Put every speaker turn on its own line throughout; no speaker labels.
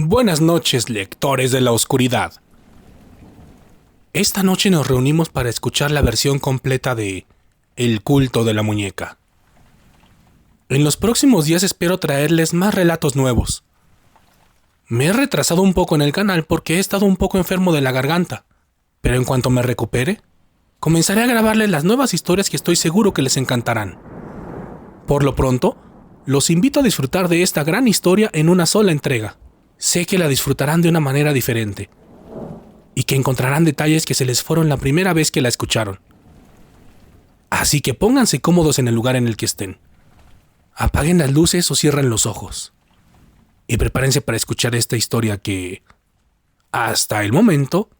Buenas noches, lectores de la oscuridad. Esta noche nos reunimos para escuchar la versión completa de El culto de la muñeca. En los próximos días espero traerles más relatos nuevos. Me he retrasado un poco en el canal porque he estado un poco enfermo de la garganta, pero en cuanto me recupere, comenzaré a grabarles las nuevas historias que estoy seguro que les encantarán. Por lo pronto, los invito a disfrutar de esta gran historia en una sola entrega. Sé que la disfrutarán de una manera diferente y que encontrarán detalles que se les fueron la primera vez que la escucharon. Así que pónganse cómodos en el lugar en el que estén. Apaguen las luces o cierren los ojos. Y prepárense para escuchar esta historia que, hasta el momento,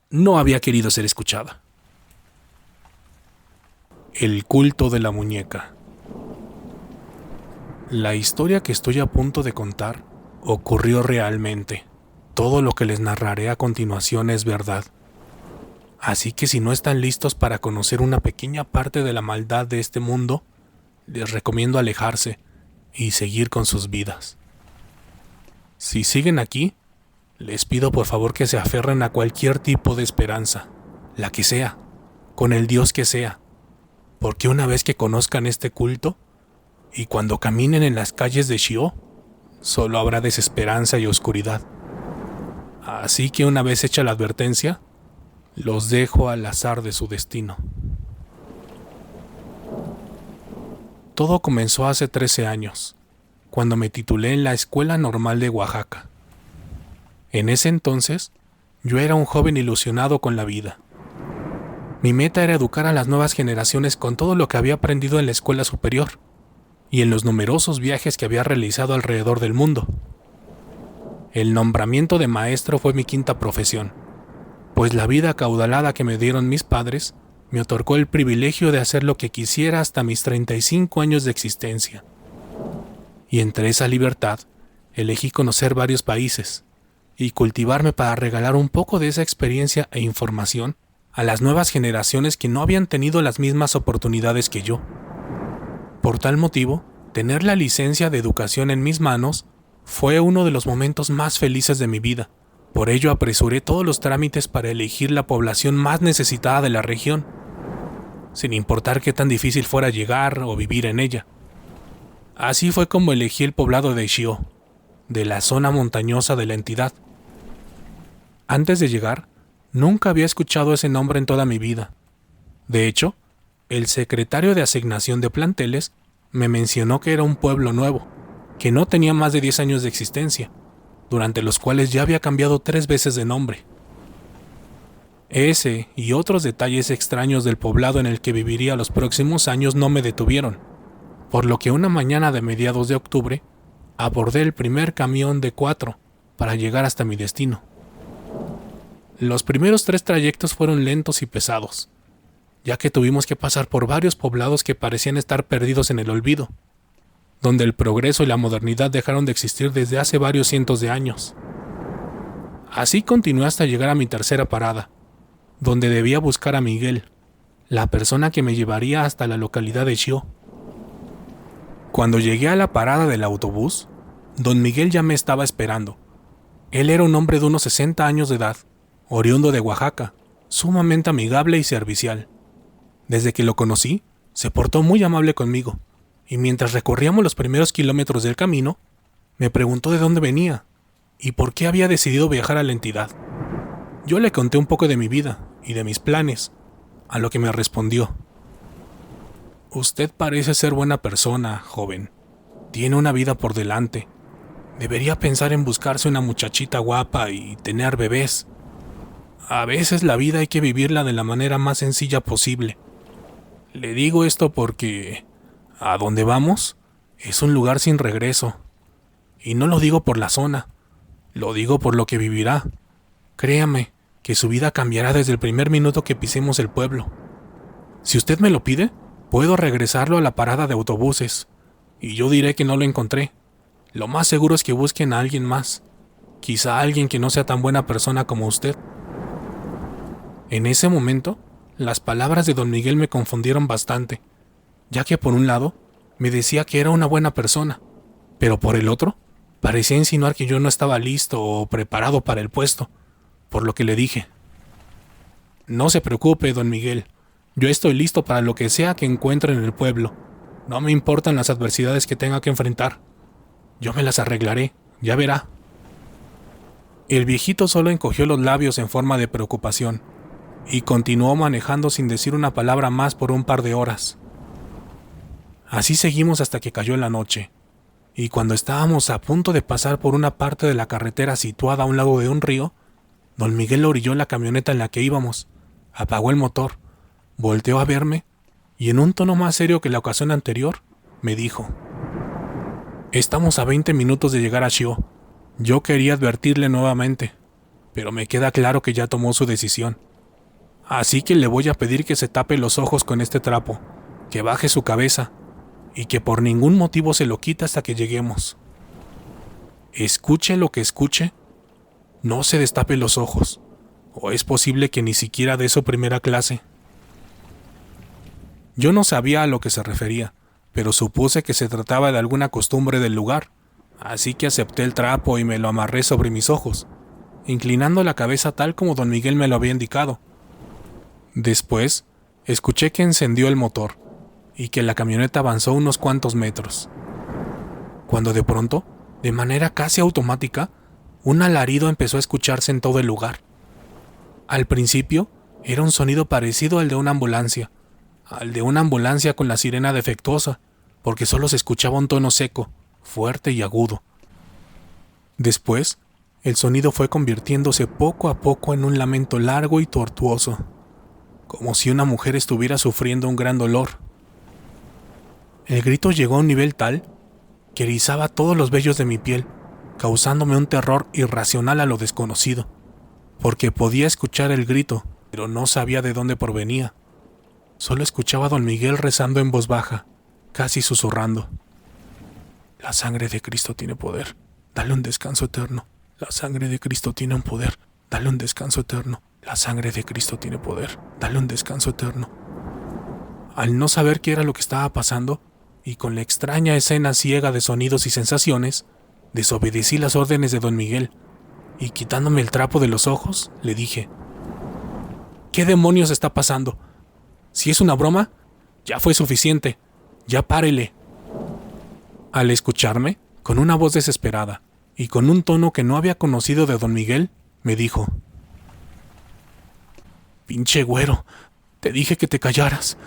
no había querido ser escuchada. El culto de la muñeca. La historia que estoy a punto de contar ocurrió realmente. Todo lo que les narraré a continuación es verdad. Así que si no están listos para conocer una pequeña parte de la maldad de este mundo, les recomiendo alejarse y seguir con sus vidas. Si siguen aquí, les pido por favor que se aferren a cualquier tipo de esperanza, la que sea, con el Dios que sea, porque una vez que conozcan este culto, y cuando caminen en las calles de Shio, solo habrá desesperanza y oscuridad. Así que una vez hecha la advertencia, los dejo al azar de su destino. Todo comenzó hace 13 años, cuando me titulé en la Escuela Normal de Oaxaca. En ese entonces, yo era un joven ilusionado con la vida. Mi meta era educar a las nuevas generaciones con todo lo que había aprendido en la escuela superior y en los numerosos viajes que había realizado alrededor del mundo. El nombramiento de maestro fue mi quinta profesión, pues la vida acaudalada que me dieron mis padres me otorgó el privilegio de hacer lo que quisiera hasta mis 35 años de existencia. Y entre esa libertad, elegí conocer varios países y cultivarme para regalar un poco de esa experiencia e información a las nuevas generaciones que no habían tenido las mismas oportunidades que yo. Por tal motivo, tener la licencia de educación en mis manos fue uno de los momentos más felices de mi vida. Por ello apresuré todos los trámites para elegir la población más necesitada de la región, sin importar qué tan difícil fuera llegar o vivir en ella. Así fue como elegí el poblado de Shio, de la zona montañosa de la entidad. Antes de llegar, nunca había escuchado ese nombre en toda mi vida. De hecho, el secretario de asignación de planteles me mencionó que era un pueblo nuevo, que no tenía más de 10 años de existencia, durante los cuales ya había cambiado 3 veces de nombre. Ese y otros detalles extraños del poblado en el que viviría los próximos años no me detuvieron, por lo que una mañana de mediados de octubre, abordé el primer camión de 4 para llegar hasta mi destino. Los primeros 3 trayectos fueron lentos y pesados, ya que tuvimos que pasar por varios poblados que parecían estar perdidos en el olvido, donde el progreso y la modernidad dejaron de existir desde hace varios cientos de años. Así continué hasta llegar a mi tercera parada, donde debía buscar a Miguel, la persona que me llevaría hasta la localidad de Shio. Cuando llegué a la parada del autobús, don Miguel ya me estaba esperando. Él era un hombre de unos 60 años de edad, oriundo de Oaxaca, sumamente amigable y servicial. Desde que lo conocí, se portó muy amable conmigo, y mientras recorríamos los primeros kilómetros del camino, me preguntó de dónde venía y por qué había decidido viajar a la entidad. Yo le conté un poco de mi vida y de mis planes, a lo que me respondió: «Usted parece ser buena persona, joven. Tiene una vida por delante. Debería pensar en buscarse una muchachita guapa y tener bebés. A veces la vida hay que vivirla de la manera más sencilla posible. Le digo esto porque a donde vamos es un lugar sin regreso. Y no lo digo por la zona, lo digo por lo que vivirá. Créame que su vida cambiará desde el primer minuto que pisemos el pueblo. Si usted me lo pide, puedo regresarlo a la parada de autobuses, y yo diré que no lo encontré. Lo más seguro es que busquen a alguien más, quizá alguien que no sea tan buena persona como usted». En ese momento, las palabras de don Miguel me confundieron bastante, ya que por un lado, me decía que era una buena persona, pero por el otro, Parecía insinuar que yo no estaba listo o preparado para el puesto, por lo que le dije: no se preocupe, don Miguel, yo estoy listo para lo que sea que encuentre en el pueblo. No me importan las adversidades que tenga que enfrentar. Yo me las arreglaré, ya verá. El viejito solo encogió los labios en forma de preocupación y continuó manejando sin decir una palabra más por un par de horas. Así seguimos hasta que cayó la noche, y cuando estábamos a punto de pasar por una parte de la carretera situada a un lado de un río, don Miguel orilló la camioneta en la que íbamos, apagó el motor, volteó a verme y en un tono más serio que la ocasión anterior, me dijo: estamos a 20 minutos de llegar a Shio. Yo quería advertirle nuevamente, pero me queda claro que ya tomó su decisión. Así que le voy a pedir que se tape los ojos con este trapo, que baje su cabeza y que por ningún motivo se lo quite hasta que lleguemos. Escuche lo que escuche, no se destape los ojos, o es posible que ni siquiera dé su primera clase. Yo no sabía a lo que se refería, pero supuse que se trataba de alguna costumbre del lugar, así que acepté el trapo y me lo amarré sobre mis ojos, inclinando la cabeza tal como don Miguel me lo había indicado. Después, escuché que encendió el motor y que la camioneta avanzó unos cuantos metros, cuando de pronto, de manera casi automática, un alarido empezó a escucharse en todo el lugar. Al principio, era un sonido parecido al de una ambulancia con la sirena defectuosa, porque solo se escuchaba un tono seco, fuerte y agudo. Después, el sonido fue convirtiéndose poco a poco en un lamento largo y tortuoso, como si una mujer estuviera sufriendo un gran dolor. El grito llegó a un nivel tal que erizaba todos los vellos de mi piel, causándome un terror irracional a lo desconocido, porque podía escuchar el grito, pero no sabía de dónde provenía. Solo escuchaba a don Miguel rezando en voz baja, casi susurrando: la sangre de Cristo tiene poder, dale un descanso eterno. La sangre de Cristo tiene un poder, dale un descanso eterno. La sangre de Cristo tiene poder, dale un descanso eterno. Al no saber qué era lo que estaba pasando, y con la extraña escena ciega de sonidos y sensaciones, desobedecí las órdenes de don Miguel, y quitándome el trapo de los ojos, le dije: ¿qué demonios está pasando? Si es una broma, ya fue suficiente, ya párele. Al escucharme, con una voz desesperada, y con un tono que no había conocido de don Miguel, me dijo: pinche güero, te dije que te callaras,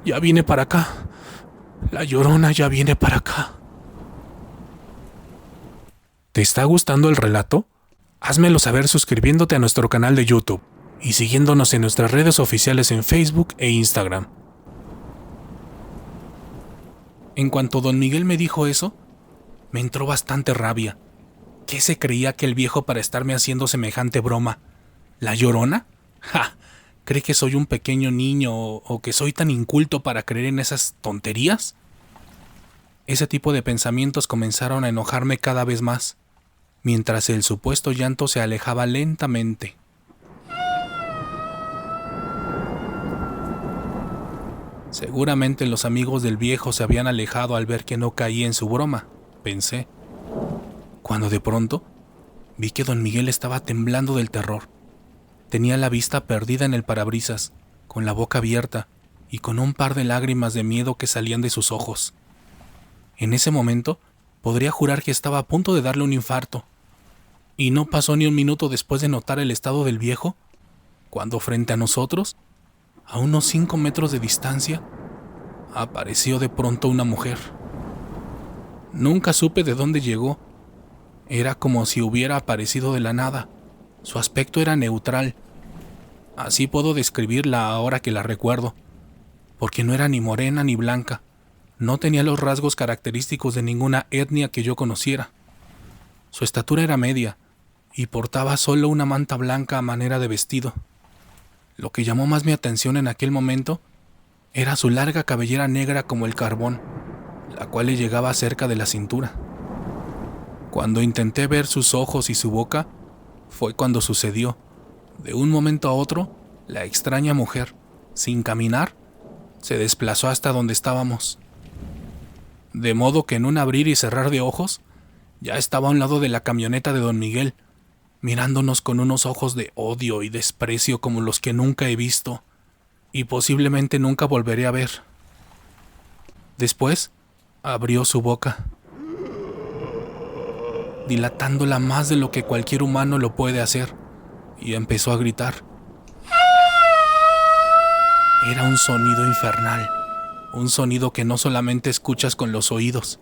ya viene para acá, la Llorona ya viene para acá. ¿Te está gustando el relato? Házmelo saber suscribiéndote a nuestro canal de YouTube y siguiéndonos en nuestras redes oficiales en Facebook e Instagram. En cuanto don Miguel me dijo eso, me entró bastante rabia. ¿Qué se creía que el viejo para estarme haciendo semejante broma? ¿La Llorona? ¡Ja! ¿Cree que soy un pequeño niño o que soy tan inculto para creer en esas tonterías? Ese tipo de pensamientos comenzaron a enojarme cada vez más, mientras el supuesto llanto se alejaba lentamente. Seguramente los amigos del viejo se habían alejado al ver que no caía en su broma, pensé, cuando de pronto vi que don Miguel estaba temblando del terror. Tenía la vista perdida en el parabrisas, con la boca abierta y con un par de lágrimas de miedo que salían de sus ojos. En ese momento, podría jurar que estaba a punto de darle un infarto. Y no pasó ni un minuto después de notar el estado del viejo, cuando frente a nosotros, a unos 5 metros de distancia, apareció de pronto una mujer. Nunca supe de dónde llegó. Era como si hubiera aparecido de la nada. Su aspecto era neutral. Así puedo describirla ahora que la recuerdo, porque no era ni morena ni blanca. No tenía los rasgos característicos de ninguna etnia que yo conociera. Su estatura era media, y portaba solo una manta blanca a manera de vestido. Lo que llamó más mi atención en aquel momento era su larga cabellera negra como el carbón, la cual le llegaba cerca de la cintura. Cuando intenté ver sus ojos y su boca, fue cuando sucedió. De un momento a otro, la extraña mujer, sin caminar, se desplazó hasta donde estábamos. De modo que en un abrir y cerrar de ojos, Ya estaba a un lado de la camioneta de don Miguel, mirándonos con unos ojos de odio y desprecio como los que nunca he visto y posiblemente nunca volveré a ver. Después, abrió su boca, dilatándola más de lo que cualquier humano lo puede hacer, y empezó a gritar. Era un sonido infernal, un sonido que no solamente escuchas con los oídos,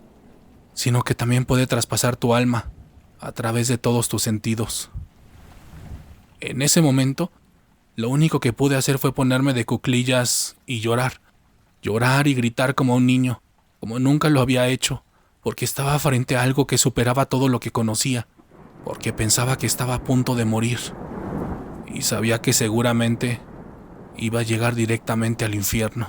sino que también puede traspasar tu alma a través de todos tus sentidos. En ese momento, lo único que pude hacer fue ponerme de cuclillas y llorar y gritar como un niño, como nunca lo había hecho, porque estaba frente a algo que superaba todo lo que conocía, porque pensaba que estaba a punto de morir, y sabía que seguramente iba a llegar directamente al infierno.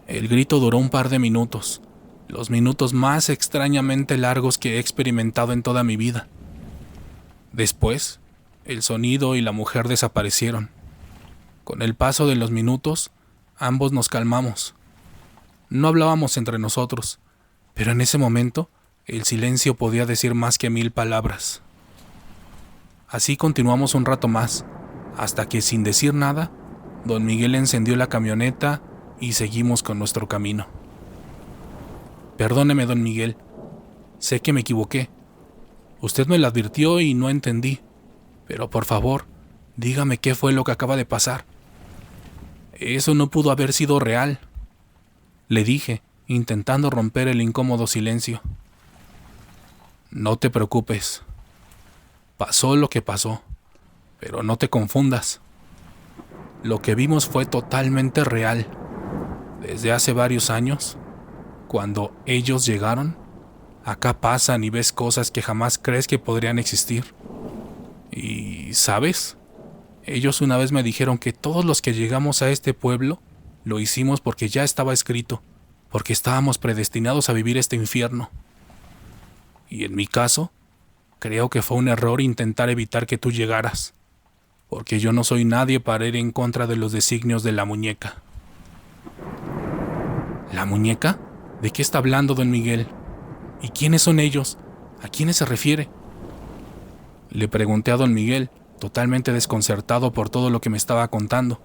El grito duró un par de minutos, los minutos más extrañamente largos que he experimentado en toda mi vida. Después, el sonido y la mujer desaparecieron. Con el paso de los minutos, ambos nos calmamos. No hablábamos entre nosotros, pero en ese momento, el silencio podía decir más que 1000 palabras. Así continuamos un rato más, hasta que sin decir nada, don Miguel encendió la camioneta y seguimos con nuestro camino. Perdóneme, don Miguel, sé que me equivoqué. Usted me lo advirtió y no entendí, pero por favor, dígame qué fue lo que acaba de pasar. Eso no pudo haber sido real, le dije, intentando romper el incómodo silencio. No te preocupes. Pasó lo que pasó, pero no te confundas. Lo que vimos fue totalmente real. Desde hace varios años, cuando ellos llegaron, acá pasan y ves cosas que jamás crees que podrían existir. Y, ¿sabes? Ellos una vez me dijeron que todos los que llegamos a este pueblo lo hicimos porque ya estaba escrito, porque estábamos predestinados a vivir este infierno. Y en mi caso, creo que fue un error intentar evitar que tú llegaras, porque yo no soy nadie para ir en contra de los designios de la muñeca. ¿La muñeca? ¿De qué está hablando, don Miguel? ¿Y quiénes son ellos? ¿A quiénes se refiere? Le pregunté a don Miguel, totalmente desconcertado por todo lo que me estaba contando.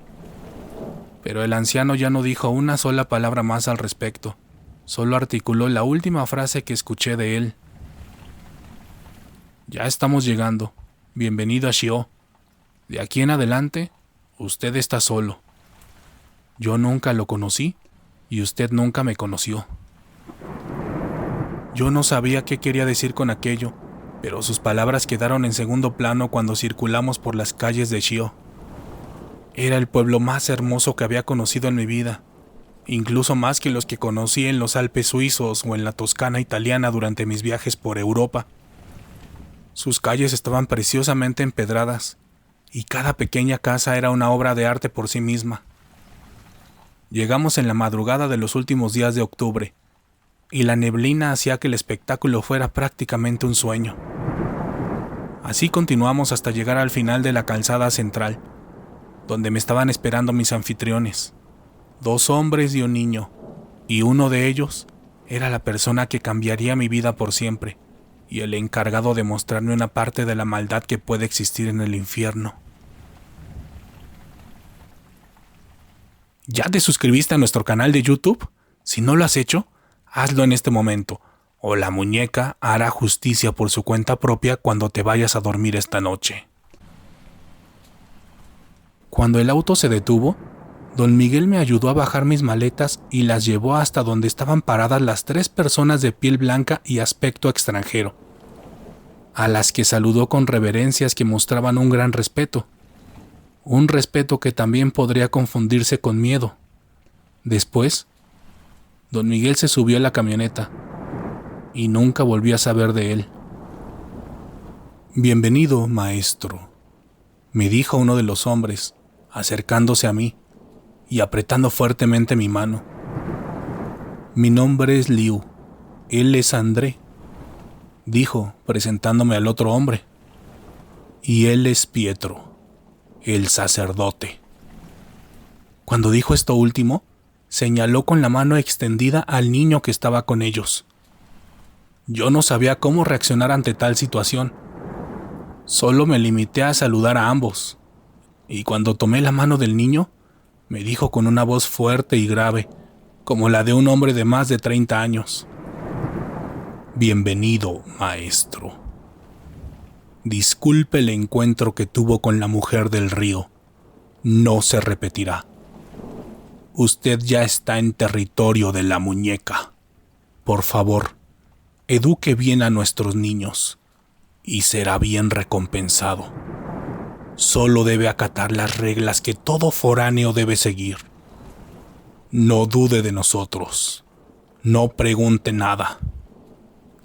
Pero el anciano ya no dijo una sola palabra más al respecto, solo articuló la última frase que escuché de él. Ya estamos llegando. Bienvenido a Shio. De aquí en adelante, usted está solo. Yo nunca lo conocí y usted nunca me conoció. Yo no sabía qué quería decir con aquello, pero sus palabras quedaron en segundo plano cuando circulamos por las calles de Shio. Era el pueblo más hermoso que había conocido en mi vida, incluso más que los que conocí en los Alpes suizos o en la Toscana italiana durante mis viajes por Europa. Sus calles estaban preciosamente empedradas, y cada pequeña casa era una obra de arte por sí misma. Llegamos en la madrugada de los últimos días de octubre, y la neblina hacía que el espectáculo fuera prácticamente un sueño. Así continuamos hasta llegar al final de la calzada central, donde me estaban esperando mis anfitriones, 2 hombres y un niño, y uno de ellos era la persona que cambiaría mi vida por siempre, y el encargado de mostrarme una parte de la maldad que puede existir en el infierno. ¿Ya te suscribiste a nuestro canal de YouTube? Si no lo has hecho, hazlo en este momento, o la muñeca hará justicia por su cuenta propia cuando te vayas a dormir esta noche. Cuando el auto se detuvo, don Miguel me ayudó a bajar mis maletas y las llevó hasta donde estaban paradas las 3 personas de piel blanca y aspecto extranjero, a las que saludó con reverencias que mostraban un gran respeto. Un respeto que también podría confundirse con miedo. Después, don Miguel se subió a la camioneta y nunca volví a saber de él. Bienvenido, maestro, me dijo uno de los hombres, acercándose a mí y apretando fuertemente mi mano. Mi nombre es Liu, él es André, dijo, presentándome al otro hombre. Y él es Pietro, el sacerdote. Cuando dijo esto último, señaló con la mano extendida al niño que estaba con ellos. Yo no sabía cómo reaccionar ante tal situación. Solo me limité a saludar a ambos, y cuando tomé la mano del niño, me dijo con una voz fuerte y grave, como la de un hombre de más de 30 años. Bienvenido, maestro. Disculpe el encuentro que tuvo con la mujer del río. No se repetirá. Usted ya está en territorio de la muñeca. Por favor, eduque bien a nuestros niños y será bien recompensado. Solo debe acatar las reglas que todo foráneo debe seguir. No dude de nosotros. No pregunte nada.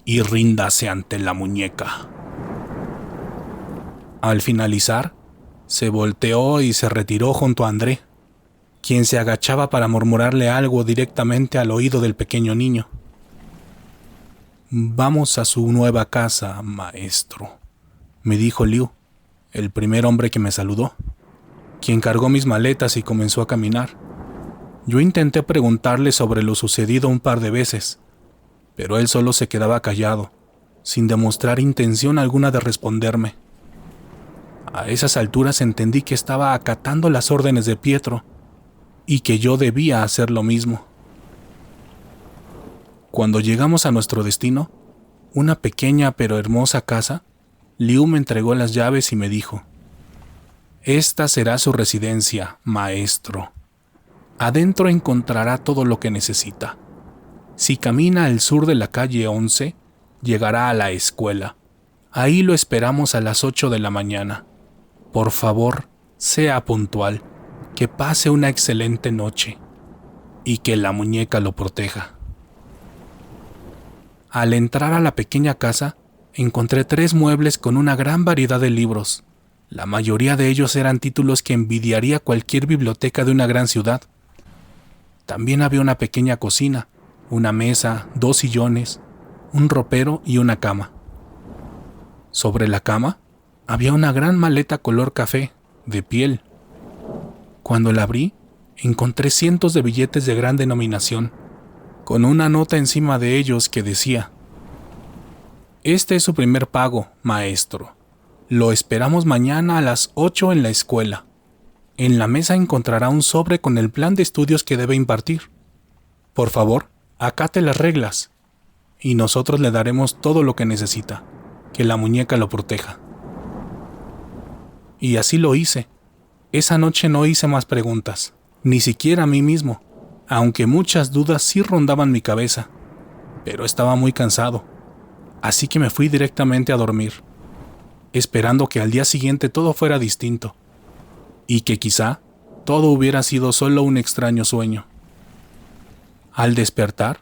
Y ríndase ante la muñeca. Al finalizar, se volteó y se retiró junto a André, quien se agachaba para murmurarle algo directamente al oído del pequeño niño. Vamos a su nueva casa, maestro, me dijo Liu, el primer hombre que me saludó, quien cargó mis maletas y comenzó a caminar. Yo intenté preguntarle sobre lo sucedido un par de veces, pero él solo se quedaba callado, sin demostrar intención alguna de responderme. A esas alturas entendí que estaba acatando las órdenes de Pietro y que yo debía hacer lo mismo. Cuando llegamos a nuestro destino, una pequeña pero hermosa casa, Liu me entregó las llaves y me dijo: «Esta será su residencia, maestro. Adentro encontrará todo lo que necesita. Si camina al sur de la calle 11, llegará a la escuela. Ahí lo esperamos a las 8 de la mañana. Por favor, sea puntual, que pase una excelente noche y que la muñeca lo proteja». Al entrar a la pequeña casa, encontré 3 muebles con una gran variedad de libros. La mayoría de ellos eran títulos que envidiaría cualquier biblioteca de una gran ciudad. También había una pequeña cocina, una mesa, 2 sillones, un ropero y una cama. Sobre la cama había una gran maleta color café, de piel. Cuando la abrí, encontré cientos de billetes de gran denominación, con una nota encima de ellos que decía: «Este es su primer pago, maestro. Lo esperamos mañana a las 8 en la escuela. En la mesa encontrará un sobre con el plan de estudios que debe impartir. Por favor, acate las reglas, y nosotros le daremos todo lo que necesita. Que la muñeca lo proteja». Y así lo hice. Esa noche no hice más preguntas, ni siquiera a mí mismo, aunque muchas dudas sí rondaban mi cabeza. Pero estaba muy cansado, así que me fui directamente a dormir, esperando que al día siguiente todo fuera distinto, y que quizá todo hubiera sido solo un extraño sueño. Al despertar,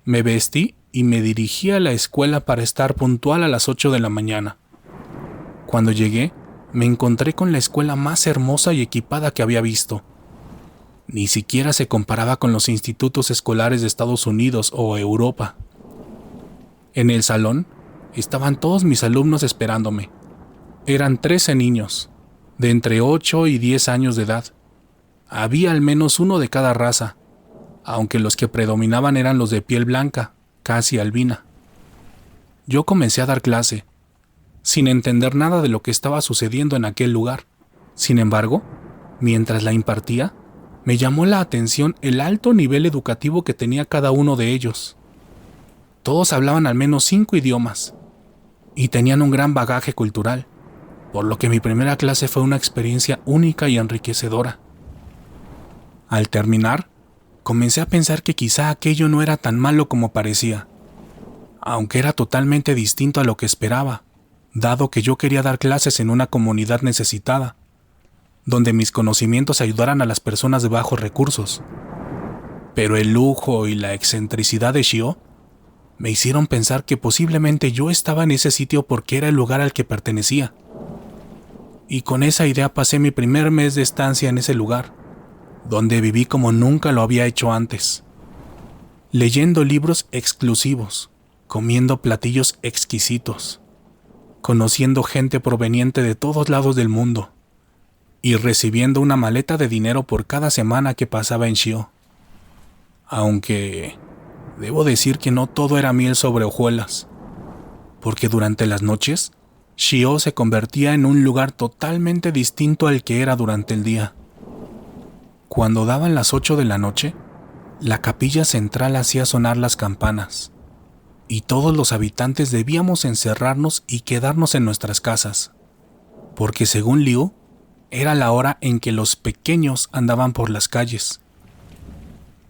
me vestí y me dirigí a la escuela para estar puntual a las 8 de la mañana. Cuando llegué, me encontré con la escuela más hermosa y equipada que había visto. Ni siquiera se comparaba con los institutos escolares de Estados Unidos o Europa. En el salón estaban todos mis alumnos esperándome. Eran 13 niños, de entre 8 y 10 años de edad. Había al menos uno de cada raza, aunque los que predominaban eran los de piel blanca, casi albina. Yo comencé a dar clase, sin entender nada de lo que estaba sucediendo en aquel lugar. Sin embargo, mientras la impartía, me llamó la atención el alto nivel educativo que tenía cada uno de ellos. Todos hablaban al menos 5 idiomas y tenían un gran bagaje cultural, por lo que mi primera clase fue una experiencia única y enriquecedora. Al terminar, comencé a pensar que quizá aquello no era tan malo como parecía, aunque era totalmente distinto a lo que esperaba, dado que yo quería dar clases en una comunidad necesitada, donde mis conocimientos ayudaran a las personas de bajos recursos. Pero el lujo y la excentricidad de Shio me hicieron pensar que posiblemente yo estaba en ese sitio porque era el lugar al que pertenecía. Y con esa idea pasé mi primer mes de estancia en ese lugar, donde viví como nunca lo había hecho antes, leyendo libros exclusivos, comiendo platillos exquisitos, conociendo gente proveniente de todos lados del mundo, y recibiendo una maleta de dinero por cada semana que pasaba en Shio. Aunque Debo decir que no todo era miel sobre hojuelas, porque durante las noches, Shio se convertía en un lugar totalmente distinto al que era durante el día. Cuando daban las 8 de la noche, la capilla central hacía sonar las campanas, y todos los habitantes debíamos encerrarnos y quedarnos en nuestras casas, porque según Liu, era la hora en que los pequeños andaban por las calles.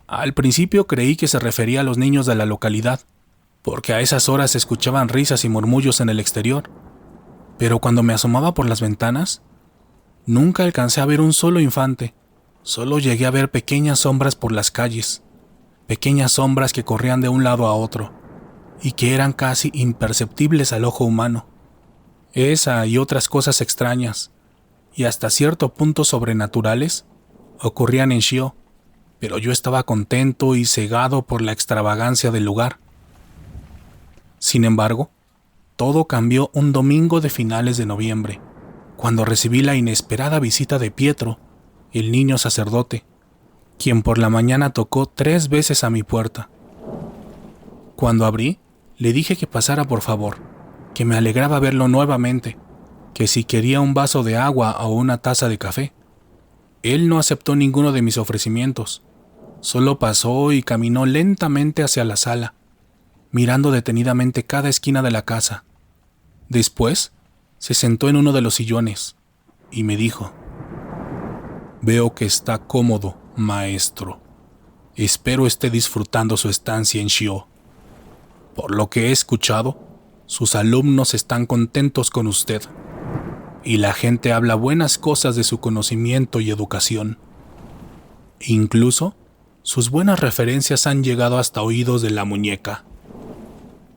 Al principio creí que se refería a los niños de la localidad, porque a esas horas se escuchaban risas y murmullos en el exterior, pero cuando me asomaba por las ventanas, nunca alcancé a ver un solo infante. Solo llegué a ver pequeñas sombras por las calles, pequeñas sombras que corrían de un lado a otro, y que eran casi imperceptibles al ojo humano. Esa y otras cosas extrañas, y hasta cierto punto sobrenaturales, ocurrían en Shio, pero yo estaba contento y cegado por la extravagancia del lugar. Sin embargo, todo cambió un domingo de finales de noviembre, cuando recibí la inesperada visita de Pietro, el niño sacerdote, quien por la mañana tocó 3 veces a mi puerta. Cuando abrí, le dije que pasara por favor, que me alegraba verlo nuevamente, que si quería un vaso de agua o una taza de café. Él no aceptó ninguno de mis ofrecimientos, solo pasó y caminó lentamente hacia la sala, mirando detenidamente cada esquina de la casa. Después, se sentó en uno de los sillones y me dijo: «Veo que está cómodo, maestro. Espero esté disfrutando su estancia en Shio. Por lo que he escuchado, sus alumnos están contentos con usted, y la gente habla buenas cosas de su conocimiento y educación. Incluso, sus buenas referencias han llegado hasta oídos de la muñeca.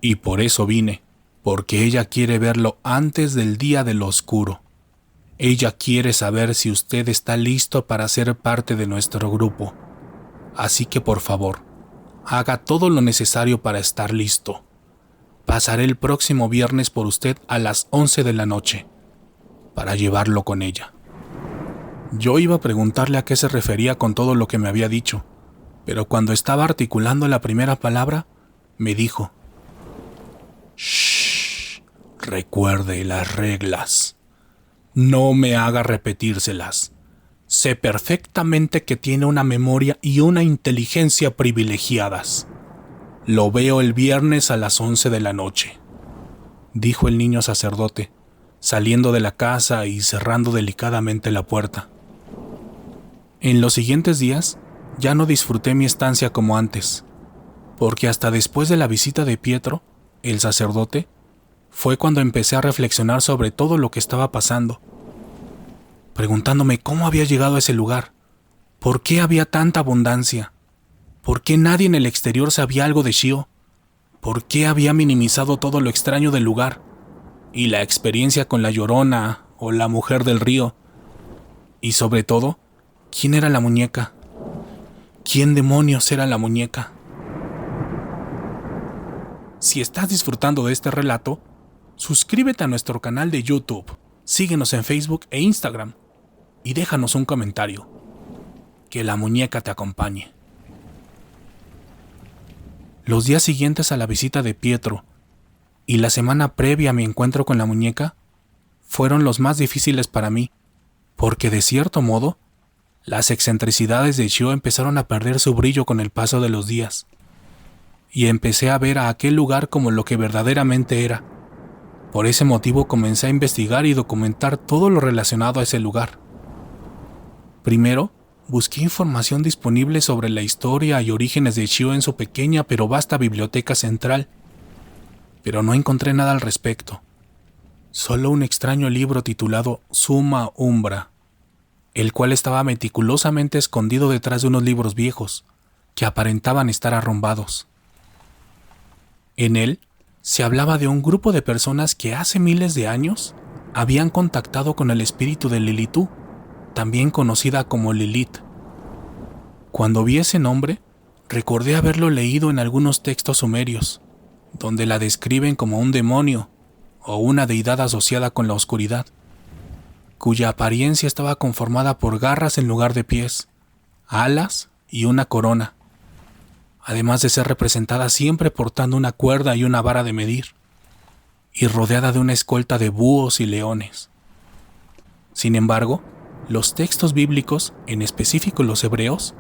Y por eso vine, porque ella quiere verlo antes del día de lo oscuro. Ella quiere saber si usted está listo para ser parte de nuestro grupo. Así que por favor, haga todo lo necesario para estar listo. Pasaré el próximo viernes por usted a las 11 de la noche, para llevarlo con ella». Yo iba a preguntarle a qué se refería con todo lo que me había dicho, pero cuando estaba articulando la primera palabra, me dijo: «Shh, recuerde las reglas. No me haga repetírselas. Sé perfectamente que tiene una memoria y una inteligencia privilegiadas. Lo veo el viernes a las 11 de la noche», dijo el niño sacerdote, saliendo de la casa y cerrando delicadamente la puerta. En los siguientes días, ya no disfruté mi estancia como antes, porque hasta después de la visita de Pietro, el sacerdote, fue cuando empecé a reflexionar sobre todo lo que estaba pasando, preguntándome cómo había llegado a ese lugar, por qué había tanta abundancia, por qué nadie en el exterior sabía algo de Shio, por qué había minimizado todo lo extraño del lugar, y la experiencia con la Llorona o la Mujer del Río, y sobre todo, ¿quién era la muñeca? ¿Quién demonios era la muñeca? Si estás disfrutando de este relato, suscríbete a nuestro canal de YouTube, síguenos en Facebook e Instagram y déjanos un comentario. Que la muñeca te acompañe. Los días siguientes a la visita de Pietro y la semana previa a mi encuentro con la muñeca fueron los más difíciles para mí, porque de cierto modo, las excentricidades de Shio empezaron a perder su brillo con el paso de los días, y empecé a ver a aquel lugar como lo que verdaderamente era. Por ese motivo comencé a investigar y documentar todo lo relacionado a ese lugar. Primero, busqué información disponible sobre la historia y orígenes de Shio en su pequeña pero vasta biblioteca central, pero no encontré nada al respecto. Solo un extraño libro titulado Summa Umbra, el cual estaba meticulosamente escondido detrás de unos libros viejos, que aparentaban estar arrumbados. En él se hablaba de un grupo de personas que hace miles de años habían contactado con el espíritu de Lilithú, también conocida como Lilith. Cuando vi ese nombre, recordé haberlo leído en algunos textos sumerios, donde la describen como un demonio o una deidad asociada con la oscuridad, cuya apariencia estaba conformada por garras en lugar de pies, alas y una corona. además de ser representada siempre portando una cuerda y una vara de medir, y rodeada de una escolta de búhos y leones. Sin embargo, los textos bíblicos, en específico los hebreos,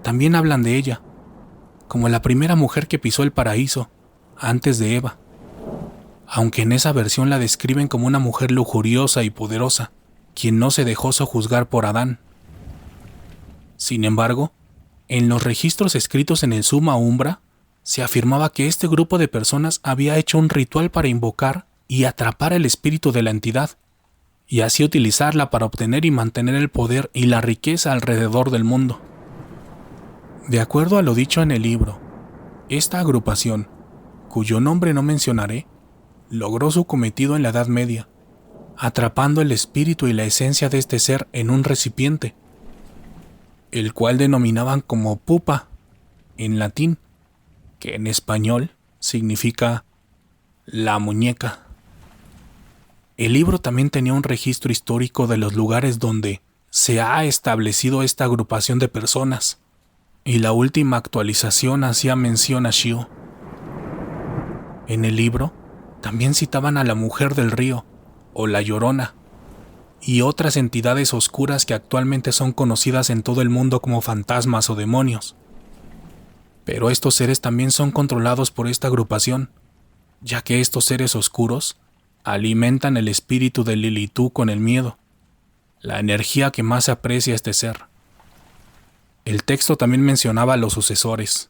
también hablan de ella, como la primera mujer que pisó el paraíso, antes de Eva, aunque en esa versión la describen como una mujer lujuriosa y poderosa, quien no se dejó sojuzgar por Adán. Sin embargo, en los registros escritos en el Summa Umbra, se afirmaba que este grupo de personas había hecho un ritual para invocar y atrapar el espíritu de la entidad, y así utilizarla para obtener y mantener el poder y la riqueza alrededor del mundo. De acuerdo a lo dicho en el libro, esta agrupación, cuyo nombre no mencionaré, logró su cometido en la Edad Media, atrapando el espíritu y la esencia de este ser en un recipiente, el cual denominaban como pupa, en latín, que en español significa la muñeca. El libro también tenía un registro histórico de los lugares donde se ha establecido esta agrupación de personas, y la última actualización hacía mención a Shio. En el libro también citaban a la mujer del río, o la Llorona, y otras entidades oscuras que actualmente son conocidas en todo el mundo como fantasmas o demonios. Pero estos seres también son controlados por esta agrupación, ya que estos seres oscuros alimentan el espíritu de Lilithú con el miedo, la energía que más aprecia este ser. El texto también mencionaba a los sucesores,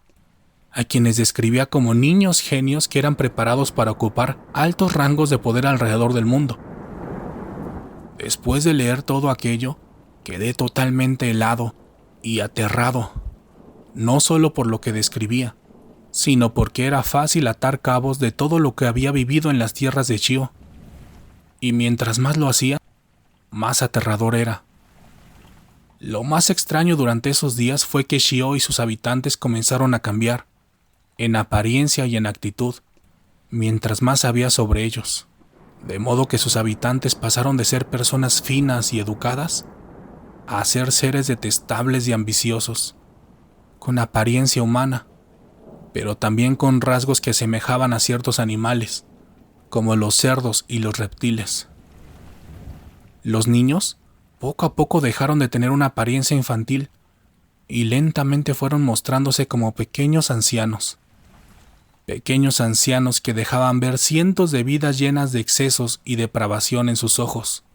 a quienes describía como niños genios que eran preparados para ocupar altos rangos de poder alrededor del mundo. Después de leer todo aquello, quedé totalmente helado y aterrado, no solo por lo que describía, sino porque era fácil atar cabos de todo lo que había vivido en las tierras de Shio. Y mientras más lo hacía, más aterrador era. Lo más extraño durante esos días fue que Shio y sus habitantes comenzaron a cambiar, en apariencia y en actitud, mientras más sabía sobre ellos, de modo que sus habitantes pasaron de ser personas finas y educadas a ser seres detestables y ambiciosos, con apariencia humana, pero también con rasgos que asemejaban a ciertos animales, como los cerdos y los reptiles. Los niños poco a poco dejaron de tener una apariencia infantil y lentamente fueron mostrándose como pequeños ancianos que dejaban ver cientos de vidas llenas de excesos y depravación en sus ojos.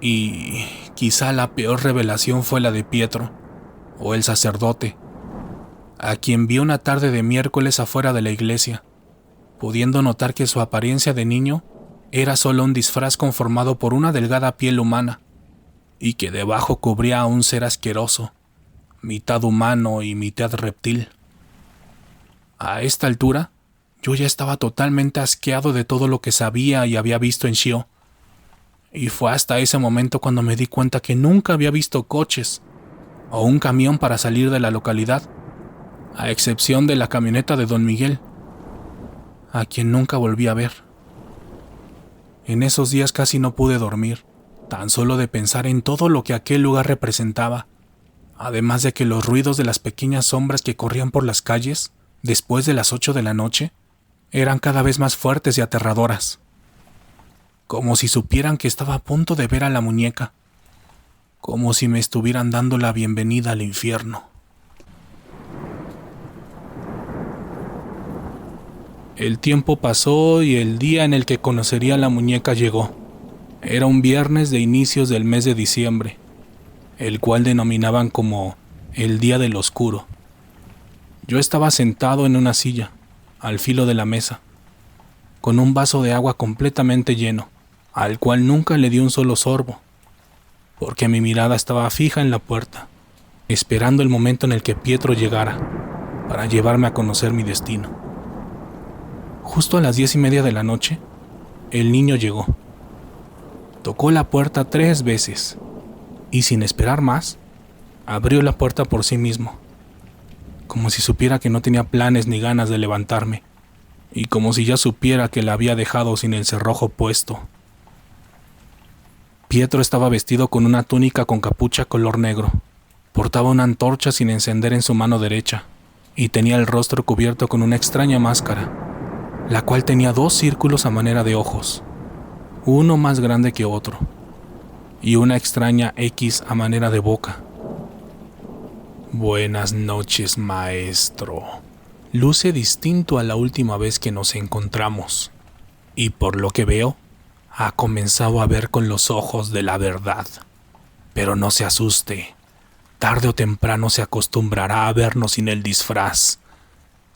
Y quizá la peor revelación fue la de Pietro, o el sacerdote, a quien vi una tarde de miércoles afuera de la iglesia, pudiendo notar que su apariencia de niño era solo un disfraz conformado por una delgada piel humana, y que debajo cubría a un ser asqueroso, mitad humano y mitad reptil. A esta altura, yo ya estaba totalmente asqueado de todo lo que sabía y había visto en Shio, y fue hasta ese momento cuando me di cuenta que nunca había visto coches o un camión para salir de la localidad, a excepción de la camioneta de Don Miguel, a quien nunca volví a ver. En esos días casi no pude dormir, tan solo de pensar en todo lo que aquel lugar representaba, además de que los ruidos de las pequeñas sombras que corrían por las calles después de las 8 de la noche eran cada vez más fuertes y aterradoras, como si supieran que estaba a punto de ver a la muñeca, como si me estuvieran dando la bienvenida al infierno. El tiempo pasó y el día en el que conocería a la muñeca llegó. Era un viernes de inicios del mes de diciembre, el cual denominaban como el Día del Oscuro. Yo estaba sentado en una silla, al filo de la mesa, con un vaso de agua completamente lleno, al cual nunca le di un solo sorbo, porque mi mirada estaba fija en la puerta, esperando el momento en el que Pietro llegara, para llevarme a conocer mi destino. Justo a las 10:30 de la noche, el niño llegó. Tocó la puerta 3 veces, y sin esperar más, abrió la puerta por sí mismo, como si supiera que no tenía planes ni ganas de levantarme, y como si ya supiera que la había dejado sin el cerrojo puesto. Pietro estaba vestido con una túnica con capucha color negro, portaba una antorcha sin encender en su mano derecha, y tenía el rostro cubierto con una extraña máscara, la cual tenía 2 círculos a manera de ojos, uno más grande que otro, y una extraña X a manera de boca. Buenas noches, maestro. Luce distinto a la última vez que nos encontramos, y por lo que veo, ha comenzado a ver con los ojos de la verdad. Pero no se asuste, tarde o temprano se acostumbrará a vernos sin el disfraz.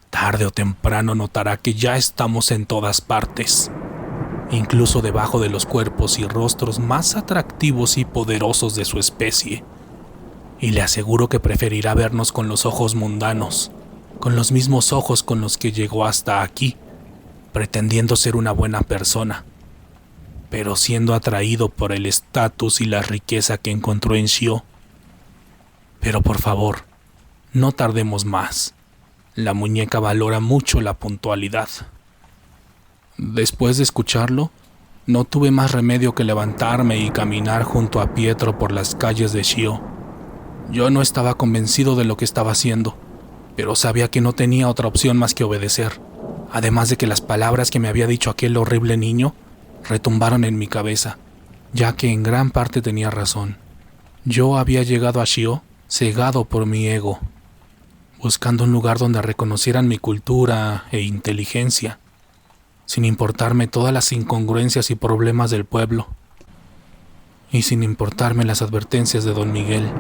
Tarde o temprano notará que ya estamos en todas partes, incluso debajo de los cuerpos y rostros más atractivos y poderosos de su especie. Y le aseguro que preferirá vernos con los ojos mundanos, con los mismos ojos con los que llegó hasta aquí, pretendiendo ser una buena persona, pero siendo atraído por el estatus y la riqueza que encontró en Shio. Pero por favor, no tardemos más. La muñeca valora mucho la puntualidad. Después de escucharlo, no tuve más remedio que levantarme y caminar junto a Pietro por las calles de Shio. Yo no estaba convencido de lo que estaba haciendo, pero sabía que no tenía otra opción más que obedecer, además de que las palabras que me había dicho aquel horrible niño retumbaron en mi cabeza, ya que en gran parte tenía razón. Yo había llegado a Shio cegado por mi ego, buscando un lugar donde reconocieran mi cultura e inteligencia, sin importarme todas las incongruencias y problemas del pueblo, y sin importarme las advertencias de Don Miguel.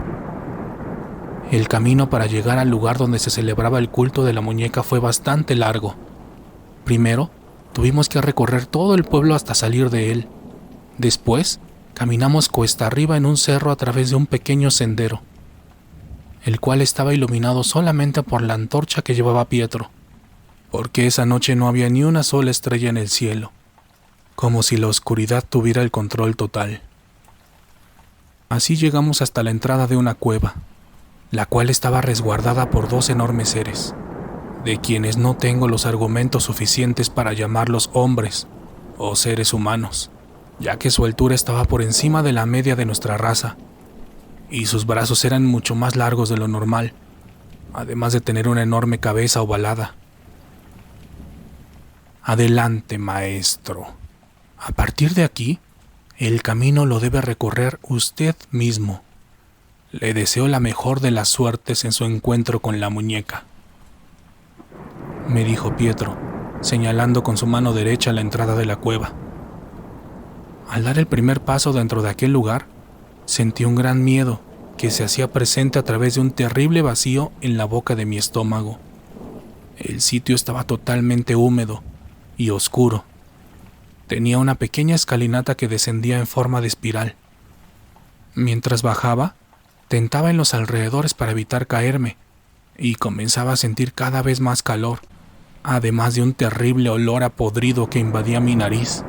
El camino para llegar al lugar donde se celebraba el culto de la muñeca fue bastante largo. Primero, tuvimos que recorrer todo el pueblo hasta salir de él. Después, caminamos cuesta arriba en un cerro a través de un pequeño sendero, el cual estaba iluminado solamente por la antorcha que llevaba Pietro, porque esa noche no había ni una sola estrella en el cielo, como si la oscuridad tuviera el control total. Así llegamos hasta la entrada de una cueva, la cual estaba resguardada por 2 enormes seres, de quienes no tengo los argumentos suficientes para llamarlos hombres o seres humanos, ya que su altura estaba por encima de la media de nuestra raza, y sus brazos eran mucho más largos de lo normal, además de tener una enorme cabeza ovalada. Adelante, maestro. A partir de aquí, el camino lo debe recorrer usted mismo. Le deseo la mejor de las suertes en su encuentro con la muñeca, me dijo Pietro, señalando con su mano derecha la entrada de la cueva. Al dar el primer paso dentro de aquel lugar, sentí un gran miedo que se hacía presente a través de un terrible vacío en la boca de mi estómago. El sitio estaba totalmente húmedo y oscuro. Tenía una pequeña escalinata que descendía en forma de espiral. Mientras bajaba, tentaba en los alrededores para evitar caerme, y comenzaba a sentir cada vez más calor, además de un terrible olor a podrido que invadía mi nariz,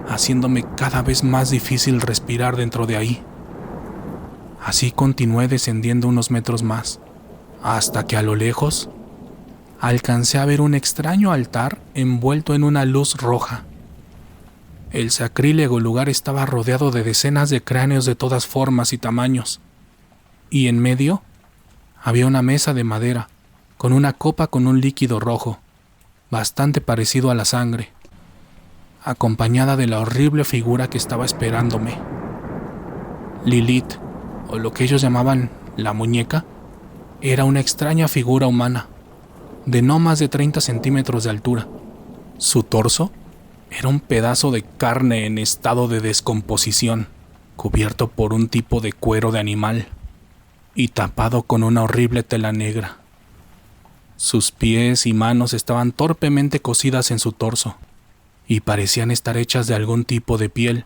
haciéndome cada vez más difícil respirar dentro de ahí. Así continué descendiendo unos metros más, hasta que a lo lejos alcancé a ver un extraño altar envuelto en una luz roja. El sacrílego lugar estaba rodeado de decenas de cráneos de todas formas y tamaños, y en medio había una mesa de madera con una copa con un líquido rojo, bastante parecido a la sangre, acompañada de la horrible figura que estaba esperándome. Lilith, o lo que ellos llamaban la muñeca, era una extraña figura humana, de no más de 30 centímetros de altura. Su torso era un pedazo de carne en estado de descomposición, cubierto por un tipo de cuero de animal y tapado con una horrible tela negra. Sus pies y manos estaban torpemente cosidas en su torso y parecían estar hechas de algún tipo de piel,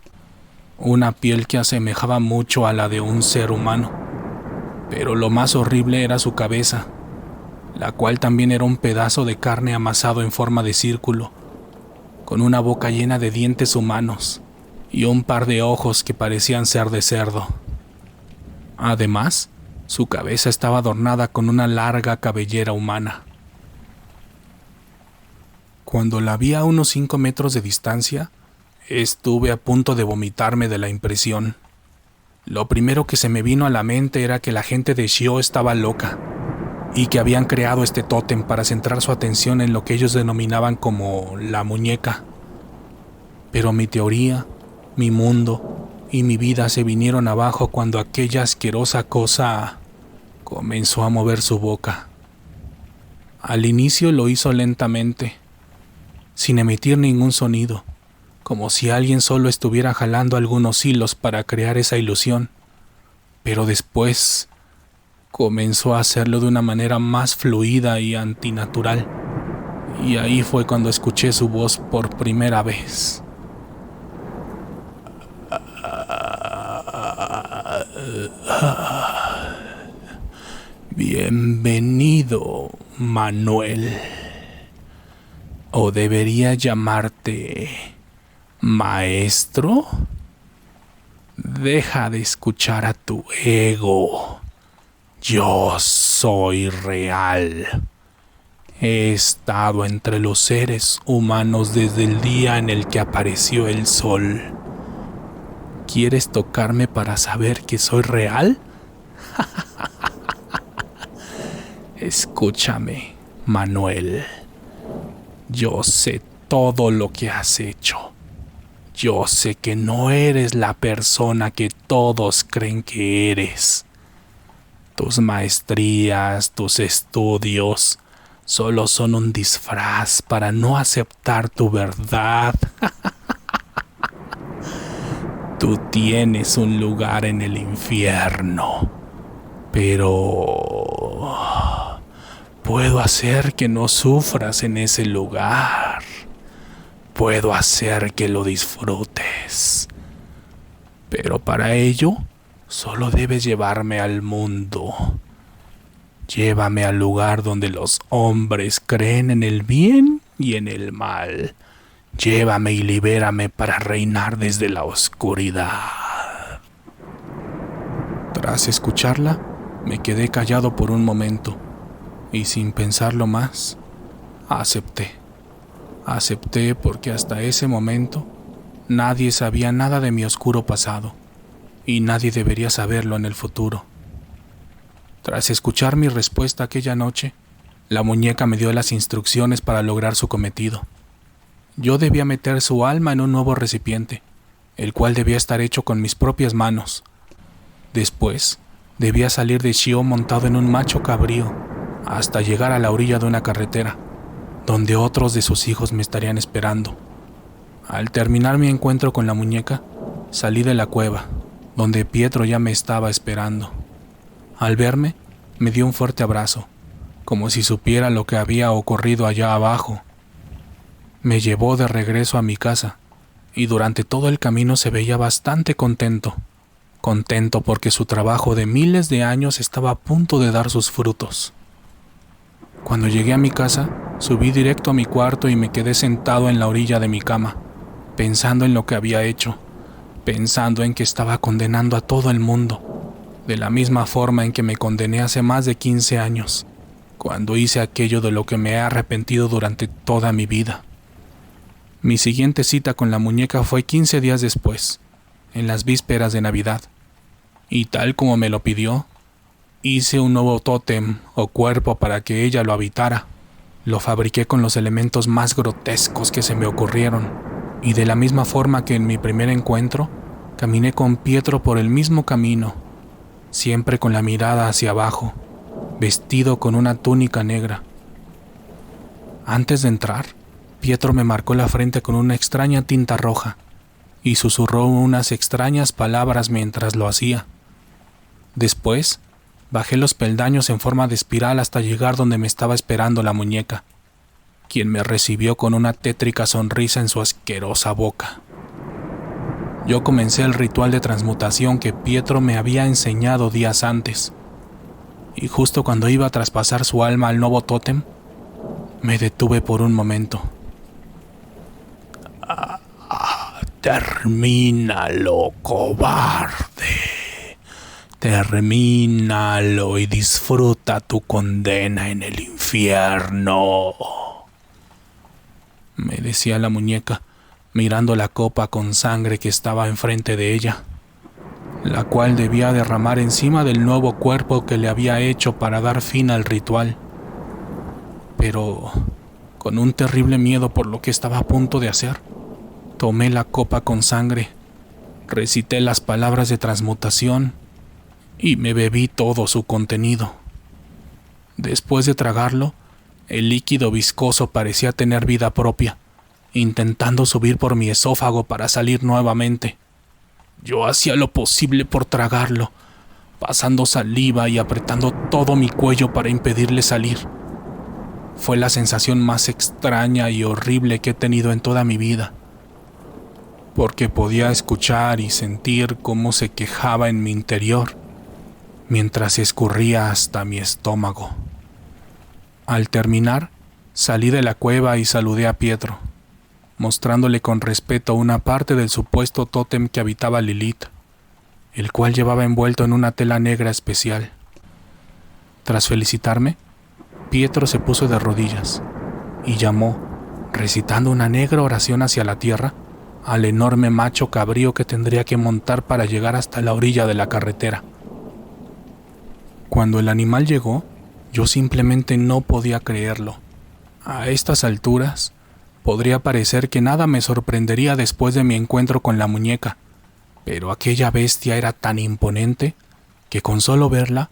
una piel que asemejaba mucho a la de un ser humano. Pero lo más horrible era su cabeza, la cual también era un pedazo de carne amasado en forma de círculo, con una boca llena de dientes humanos y un par de ojos que parecían ser de cerdo. Además, su cabeza estaba adornada con una larga cabellera humana. Cuando la vi a unos 5 metros de distancia, estuve a punto de vomitarme de la impresión. Lo primero que se me vino a la mente era que la gente de Shio estaba loca. y que habían creado este tótem para centrar su atención en lo que ellos denominaban como la muñeca. Pero mi teoría, mi mundo y mi vida se vinieron abajo cuando aquella asquerosa cosa comenzó a mover su boca. Al inicio lo hizo lentamente, sin emitir ningún sonido, como si alguien solo estuviera jalando algunos hilos para crear esa ilusión. Pero después comenzó a hacerlo de una manera más fluida y antinatural. Y ahí fue cuando escuché su voz por primera vez. Bienvenido, Manuel. ¿O debería llamarte maestro? Deja de escuchar a tu ego. Yo soy real. He estado entre los seres humanos desde el día en el que apareció el sol. ¿Quieres tocarme para saber que soy real? Escúchame, Manuel. Yo sé todo lo que has hecho. Yo sé que no eres la persona que todos creen que eres. Tus maestrías, tus estudios, solo son un disfraz para no aceptar tu verdad. Tú tienes un lugar en el infierno, pero puedo hacer que no sufras en ese lugar. Puedo hacer que lo disfrutes. Pero para ello, solo debes llevarme al mundo. Llévame al lugar donde los hombres creen en el bien y en el mal. Llévame y libérame para reinar desde la oscuridad. Tras escucharla, me quedé callado por un momento y sin pensarlo más, acepté. Acepté porque hasta ese momento nadie sabía nada de mi oscuro pasado y nadie debería saberlo en el futuro. Tras escuchar mi respuesta aquella noche, la muñeca me dio las instrucciones para lograr su cometido. Yo debía meter su alma en un nuevo recipiente, el cual debía estar hecho con mis propias manos. Después, debía salir de Shio montado en un macho cabrío hasta llegar a la orilla de una carretera, donde otros de sus hijos me estarían esperando. Al terminar mi encuentro con la muñeca, salí de la cueva, donde Pietro ya me estaba esperando. Al verme, me dio un fuerte abrazo, como si supiera lo que había ocurrido allá abajo. Me llevó de regreso a mi casa, y durante todo el camino se veía bastante contento. Contento porque su trabajo de miles de años estaba a punto de dar sus frutos. Cuando llegué a mi casa, subí directo a mi cuarto y me quedé sentado en la orilla de mi cama, pensando en lo que había hecho, pensando en que estaba condenando a todo el mundo, de la misma forma en que me condené hace más de 15 años, cuando hice aquello de lo que me he arrepentido durante toda mi vida. Mi siguiente cita con la muñeca fue 15 días después, en las vísperas de Navidad, y tal como me lo pidió, hice un nuevo tótem o cuerpo para que ella lo habitara. Lo fabriqué con los elementos más grotescos que se me ocurrieron, y de la misma forma que en mi primer encuentro, caminé con Pietro por el mismo camino, siempre con la mirada hacia abajo, vestido con una túnica negra. Antes de entrar, Pietro me marcó la frente con una extraña tinta roja y susurró unas extrañas palabras mientras lo hacía. Después, bajé los peldaños en forma de espiral hasta llegar donde me estaba esperando la muñeca, quien me recibió con una tétrica sonrisa en su asquerosa boca. Yo comencé el ritual de transmutación que Pietro me había enseñado días antes, y justo cuando iba a traspasar su alma al nuevo tótem, me detuve por un momento. Termínalo, cobarde. Termínalo y disfruta tu condena en el infierno, me decía la muñeca, mirando la copa con sangre que estaba enfrente de ella. la cual debía derramar encima del nuevo cuerpo que le había hecho para dar fin al ritual. Pero, con un terrible miedo por lo que estaba a punto de hacer, tomé la copa con sangre, recité las palabras de transmutación y me bebí todo su contenido. Después de tragarlo, el líquido viscoso parecía tener vida propia, intentando subir por mi esófago para salir nuevamente. Yo hacía lo posible por tragarlo, pasando saliva y apretando todo mi cuello para impedirle salir. Fue la sensación más extraña y horrible que he tenido en toda mi vida, porque podía escuchar y sentir cómo se quejaba en mi interior, mientras escurría hasta mi estómago. Al terminar, salí de la cueva y saludé a Pietro, mostrándole con respeto una parte del supuesto tótem que habitaba Lilith, el cual llevaba envuelto en una tela negra especial. Tras felicitarme, Pietro se puso de rodillas y llamó, recitando una negra oración hacia la tierra, al enorme macho cabrío que tendría que montar para llegar hasta la orilla de la carretera. Cuando el animal llegó, yo simplemente no podía creerlo. A estas alturas, podría parecer que nada me sorprendería después de mi encuentro con la muñeca, pero aquella bestia era tan imponente que con solo verla,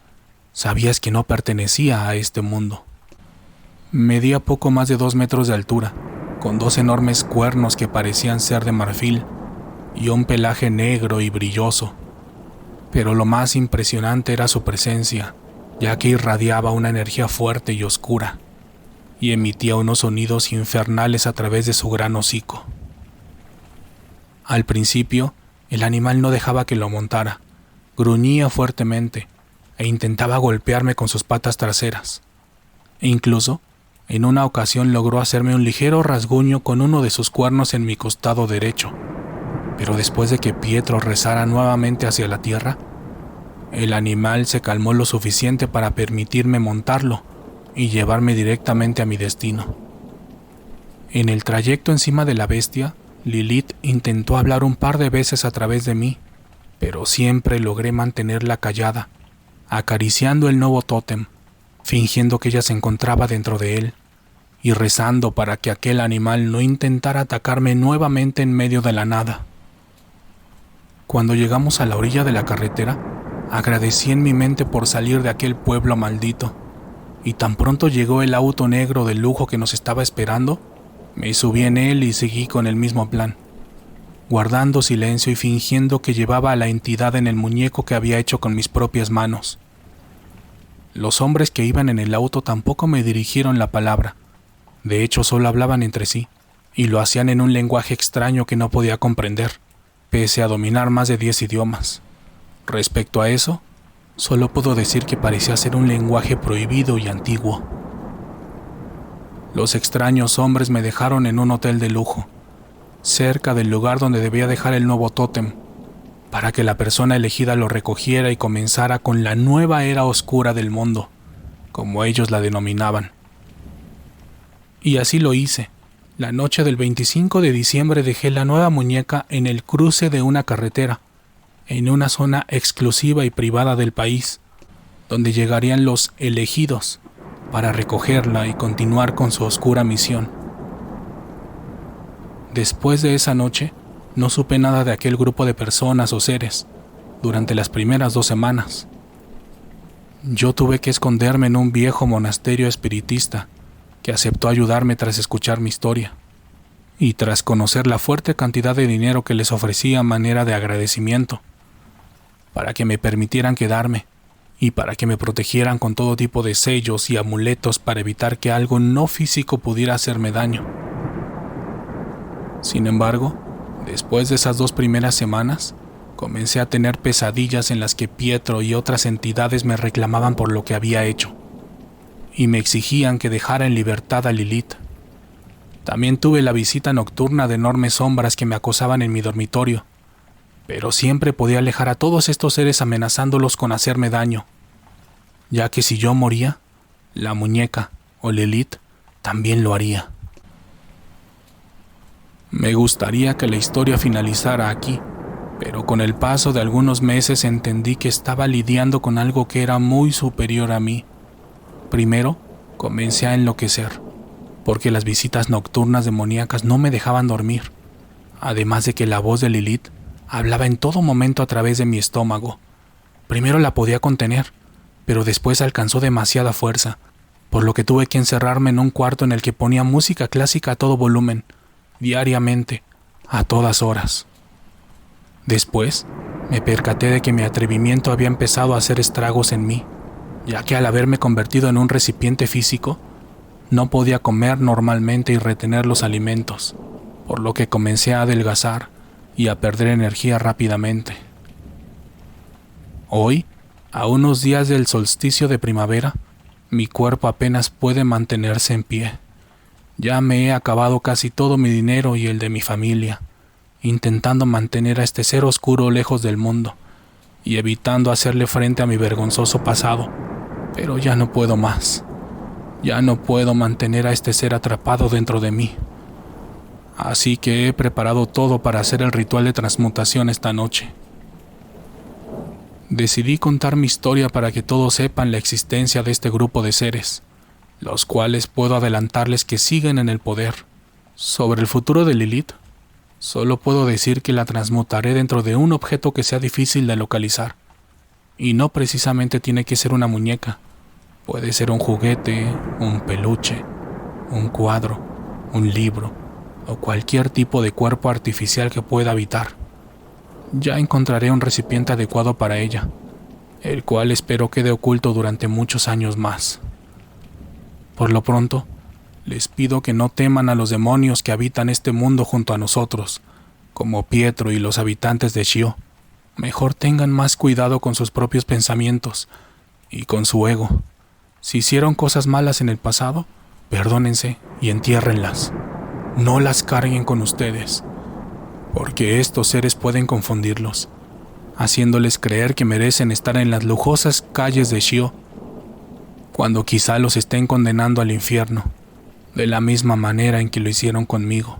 sabías que no pertenecía a este mundo. Medía poco más de 2 metros de altura, con 2 enormes cuernos que parecían ser de marfil y un pelaje negro y brilloso. Pero lo más impresionante era su presencia, ya que irradiaba una energía fuerte y oscura, y emitía unos sonidos infernales a través de su gran hocico. Al principio, el animal no dejaba que lo montara, gruñía fuertemente e intentaba golpearme con sus patas traseras. E incluso, en una ocasión logró hacerme un ligero rasguño con uno de sus cuernos en mi costado derecho, pero después de que Pietro rezara nuevamente hacia la tierra, el animal se calmó lo suficiente para permitirme montarlo y llevarme directamente a mi destino. En el trayecto encima de la bestia, Lilith intentó hablar un par de veces a través de mí, pero siempre logré mantenerla callada, acariciando el nuevo tótem, fingiendo que ella se encontraba dentro de él, y rezando para que aquel animal no intentara atacarme nuevamente en medio de la nada. Cuando llegamos a la orilla de la carretera, agradecí en mi mente por salir de aquel pueblo maldito, y tan pronto llegó el auto negro de lujo que nos estaba esperando, me subí en él y seguí con el mismo plan, guardando silencio y fingiendo que llevaba a la entidad en el muñeco que había hecho con mis propias manos. Los hombres que iban en el auto tampoco me dirigieron la palabra. De hecho, solo hablaban entre sí, y lo hacían en un lenguaje extraño que no podía comprender, pese a dominar más de 10 idiomas. Respecto a eso, solo puedo decir que parecía ser un lenguaje prohibido y antiguo. Los extraños hombres me dejaron en un hotel de lujo, cerca del lugar donde debía dejar el nuevo tótem, para que la persona elegida lo recogiera y comenzara con la nueva era oscura del mundo, como ellos la denominaban. Y así lo hice. La noche del 25 de diciembre dejé la nueva muñeca en el cruce de una carretera, en una zona exclusiva y privada del país, donde llegarían los elegidos para recogerla y continuar con su oscura misión. Después de esa noche, no supe nada de aquel grupo de personas o seres durante las primeras 2 semanas. Yo tuve que esconderme en un viejo monasterio espiritista que aceptó ayudarme tras escuchar mi historia y tras conocer la fuerte cantidad de dinero que les ofrecía a manera de agradecimiento, para que me permitieran quedarme y para que me protegieran con todo tipo de sellos y amuletos para evitar que algo no físico pudiera hacerme daño. Sin embargo, después de esas 2 primeras semanas, comencé a tener pesadillas en las que Pietro y otras entidades me reclamaban por lo que había hecho, y me exigían que dejara en libertad a Lilith. También tuve la visita nocturna de enormes sombras que me acosaban en mi dormitorio, pero siempre podía alejar a todos estos seres amenazándolos con hacerme daño, ya que si yo moría, la muñeca o Lilith también lo haría. Me gustaría que la historia finalizara aquí, Pero con el paso de algunos meses entendí que estaba lidiando con algo que era muy superior a mí. Primero, comencé a enloquecer, porque las visitas nocturnas demoníacas no me dejaban dormir, además de que la voz de Lilith hablaba en todo momento a través de mi estómago. Primero la podía contener, pero después alcanzó demasiada fuerza, por lo que tuve que encerrarme en un cuarto en el que ponía música clásica a todo volumen, diariamente, a todas horas. Después, me percaté de que mi atrevimiento había empezado a hacer estragos en mí, ya que al haberme convertido en un recipiente físico, no podía comer normalmente y retener los alimentos, por lo que comencé a adelgazar y a perder energía rápidamente. Hoy, a unos días del solsticio de primavera, mi cuerpo apenas puede mantenerse en pie. Ya me he acabado casi todo mi dinero y el de mi familia, intentando mantener a este ser oscuro lejos del mundo y evitando hacerle frente a mi vergonzoso pasado, pero ya no puedo más. Ya no puedo mantener a este ser atrapado dentro de mí. Así que he preparado todo para hacer el ritual de transmutación esta noche. Decidí contar mi historia para que todos sepan la existencia de este grupo de seres, los cuales puedo adelantarles que siguen en el poder. Sobre el futuro de Lilith, solo puedo decir que la transmutaré dentro de un objeto que sea difícil de localizar. Y no precisamente tiene que ser una muñeca. Puede ser un juguete, un peluche, un cuadro, un libro o cualquier tipo de cuerpo artificial que pueda habitar. Ya encontraré un recipiente adecuado para ella, el cual espero quede oculto durante muchos años más. Por lo pronto, les pido que no teman a los demonios que habitan este mundo junto a nosotros, como Pietro y los habitantes de Shio. Mejor tengan más cuidado con sus propios pensamientos y con su ego. Si hicieron cosas malas en el pasado, perdónense y entiérrenlas. No las carguen con ustedes, porque estos seres pueden confundirlos, haciéndoles creer que merecen estar en las lujosas calles de Shio, cuando quizá los estén condenando al infierno, de la misma manera en que lo hicieron conmigo.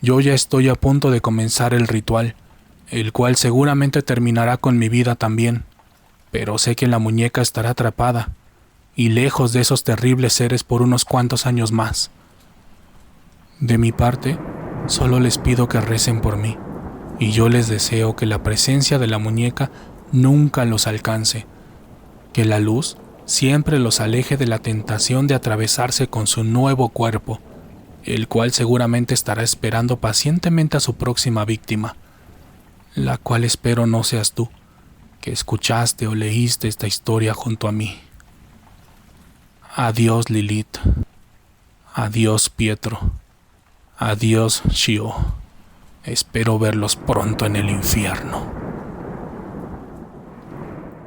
Yo ya estoy a punto de comenzar el ritual, el cual seguramente terminará con mi vida también, pero sé que la muñeca estará atrapada y lejos de esos terribles seres por unos cuantos años más. De mi parte, solo les pido que recen por mí, y yo les deseo que la presencia de la muñeca nunca los alcance, que la luz siempre los aleje de la tentación de atravesarse con su nuevo cuerpo, el cual seguramente estará esperando pacientemente a su próxima víctima, la cual espero no seas tú, que escuchaste o leíste esta historia junto a mí. Adiós, Lilith. Adiós, Pietro. Adiós, Shio. Espero verlos pronto en el infierno.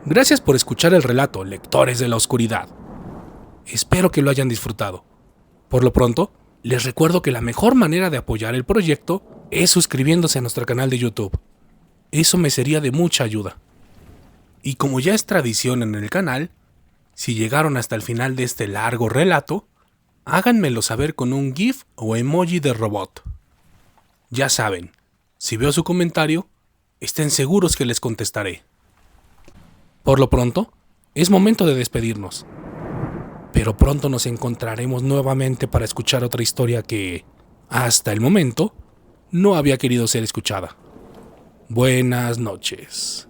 Gracias por escuchar el relato, lectores de la oscuridad. Espero que lo hayan disfrutado. Por lo pronto, les recuerdo que la mejor manera de apoyar el proyecto es suscribiéndose a nuestro canal de YouTube. Eso me sería de mucha ayuda. Y como ya es tradición en el canal, si llegaron hasta el final de este largo relato, háganmelo saber con un GIF o emoji de robot. Ya saben, si veo su comentario, estén seguros que les contestaré. Por lo pronto, es momento de despedirnos. Pero pronto nos encontraremos nuevamente para escuchar otra historia que, hasta el momento, no había querido ser escuchada. Buenas noches.